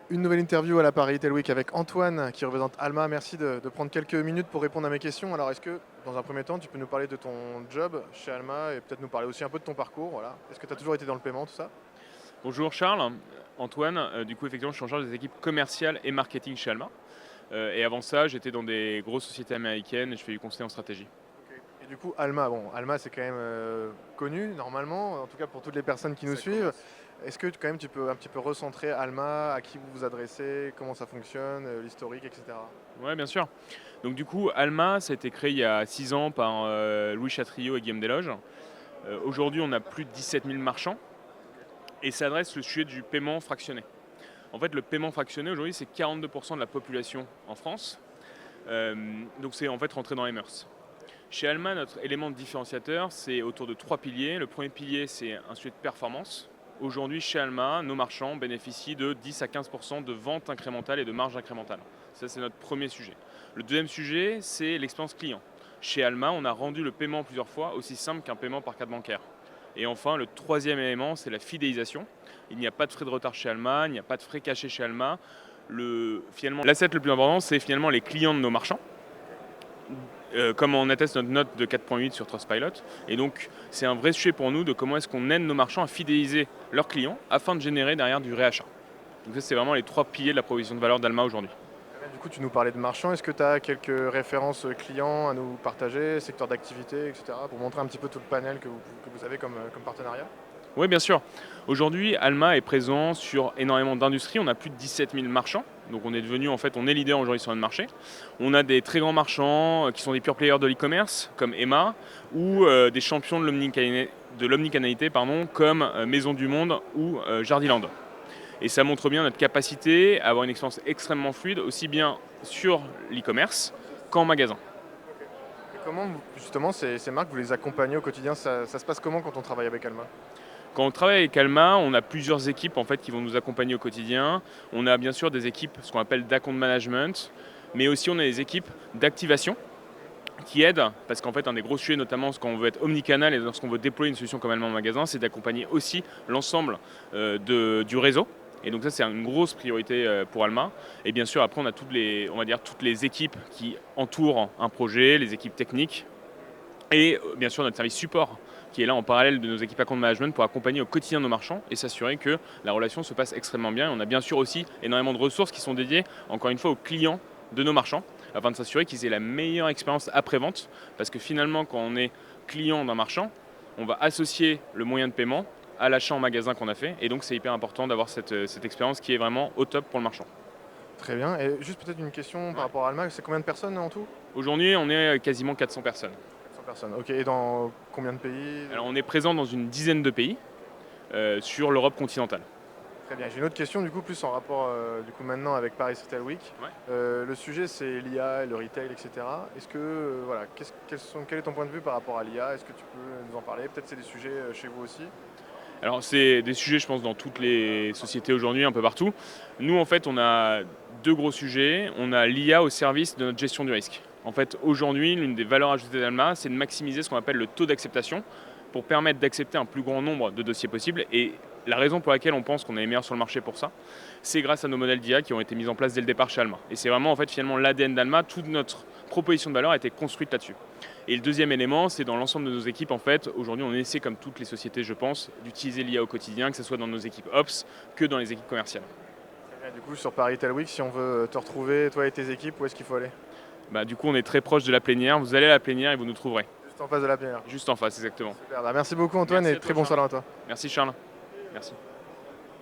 Une nouvelle interview à la Paris Retail Week avec Antoine qui représente Alma. Merci de prendre quelques minutes pour répondre à mes questions. Alors est-ce que dans un premier temps tu peux nous parler de ton job chez Alma et peut-être nous parler aussi un peu de ton parcours, voilà. Est-ce que tu as toujours été dans le paiement, tout ça? Bonjour Charles, Antoine. Du coup, effectivement, je suis en charge des équipes commerciales et marketing chez Alma. Et avant ça, j'étais dans des grosses sociétés américaines et je fais du conseil en stratégie. Ok. Et du coup Alma, bon, Alma c'est quand même connu normalement, en tout cas pour toutes les personnes qui nous Ça suivent. commence. Est-ce que quand même tu peux un petit peu recentrer Alma, à qui vous vous adressez, comment ça fonctionne, l'historique, etc. Ouais, bien sûr. Donc du coup, Alma, ça a été créé il y a 6 ans par Louis Chatriot et Guillaume Desloges. Aujourd'hui, on a plus de 17 000 marchands et ça adresse le sujet du paiement fractionné. En fait, le paiement fractionné, aujourd'hui, c'est 42% de la population en France. Donc c'est en fait rentré dans les mœurs. Chez Alma, notre élément de différenciateur, c'est autour de 3 piliers. Le premier pilier, c'est un sujet de performance. Aujourd'hui, chez Alma, nos marchands bénéficient de 10 à 15% de ventes incrémentales et de marge incrémentale. Ça, c'est notre premier sujet. Le deuxième sujet, c'est l'expérience client. Chez Alma, on a rendu le paiement plusieurs fois aussi simple qu'un paiement par carte bancaire. Et enfin, le troisième élément, c'est la fidélisation. Il n'y a pas de frais de retard chez Alma, il n'y a pas de frais cachés chez Alma. Finalement, l'asset le plus important, c'est finalement les clients de nos marchands. Comme on atteste notre note de 4.8 sur Trustpilot. Et donc, c'est un vrai sujet pour nous de comment est-ce qu'on aide nos marchands à fidéliser leurs clients afin de générer derrière du réachat. Donc ça, c'est vraiment les 3 piliers de la proposition de valeur d'Alma aujourd'hui. Du coup, tu nous parlais de marchands. Est-ce que tu as quelques références clients à nous partager, secteur d'activité, etc., pour montrer un petit peu tout le panel que vous avez comme partenariat? Oui, bien sûr. Aujourd'hui, Alma est présent sur énormément d'industries. On a plus de 17 000 marchands. Donc on est devenu, en fait, on est leader aujourd'hui sur notre marché. On a des très grands marchands qui sont des pure players de l'e-commerce, comme Emma, ou des champions de l'omnicanalité, comme Maison du Monde ou Jardiland. Et ça montre bien notre capacité à avoir une expérience extrêmement fluide, aussi bien sur l'e-commerce qu'en magasin. Et comment, justement, ces marques, vous les accompagnez au quotidien? Ça se passe comment quand on travaille avec Alma? Quand on travaille avec Alma, on a plusieurs équipes en fait, qui vont nous accompagner au quotidien. On a bien sûr des équipes, ce qu'on appelle d'account management, mais aussi on a des équipes d'activation qui aident, parce qu'en fait un des gros sujets, notamment quand on veut être omnicanal et lorsqu'on veut déployer une solution comme Alma en magasin, c'est d'accompagner aussi l'ensemble du réseau. Et donc ça c'est une grosse priorité pour Alma. Et bien sûr après on a toutes les équipes qui entourent un projet, les équipes techniques, et bien sûr notre service support qui est là en parallèle de nos équipes account management pour accompagner au quotidien nos marchands et s'assurer que la relation se passe extrêmement bien. Et on a bien sûr aussi énormément de ressources qui sont dédiées, encore une fois, aux clients de nos marchands, afin de s'assurer qu'ils aient la meilleure expérience après-vente. Parce que finalement, quand on est client d'un marchand, on va associer le moyen de paiement à l'achat en magasin qu'on a fait. Et donc c'est hyper important d'avoir cette expérience qui est vraiment au top pour le marchand. Très bien. Et juste peut-être une question par Ouais. rapport à Alma, c'est combien de personnes en tout? Aujourd'hui, on est quasiment 400 personnes. 400 personnes. Ok. Et dans combien de pays? Alors on est présent dans une dizaine de pays sur l'Europe continentale. Très bien. J'ai une autre question du coup, plus en rapport du coup maintenant avec Paris Retail Week. Ouais. Le sujet c'est l'IA, le retail, etc. Est-ce que voilà, quel est ton point de vue par rapport à l'IA? Est-ce que tu peux nous en parler? Peut-être c'est des sujets chez vous aussi. Alors c'est des sujets, je pense, dans toutes les sociétés aujourd'hui, un peu partout. Nous, en fait, on a deux gros sujets. On a l'IA au service de notre gestion du risque. En fait, aujourd'hui, l'une des valeurs ajoutées d'Alma, c'est de maximiser ce qu'on appelle le taux d'acceptation pour permettre d'accepter un plus grand nombre de dossiers possibles. Et la raison pour laquelle on pense qu'on est les meilleurs sur le marché pour ça, c'est grâce à nos modèles d'IA qui ont été mis en place dès le départ chez Alma. Et c'est vraiment, en fait, finalement, l'ADN d'Alma. Toute notre proposition de valeur a été construite là-dessus. Et le deuxième élément, c'est dans l'ensemble de nos équipes, en fait, aujourd'hui, on essaie, comme toutes les sociétés, je pense, d'utiliser l'IA au quotidien, que ce soit dans nos équipes Ops que dans les équipes commerciales. Très bien. Du coup, sur Paris Retail Week, si on veut te retrouver, toi et tes équipes, où est-ce qu'il faut aller? Bah, du coup, on est très proche de la plénière. Vous allez à la plénière et vous nous trouverez. Juste en face de la plénière. Juste en face, exactement. Super. Bah, merci beaucoup Antoine Merci et à très toi, bon Charles. salon à toi. Merci, Charles. Merci.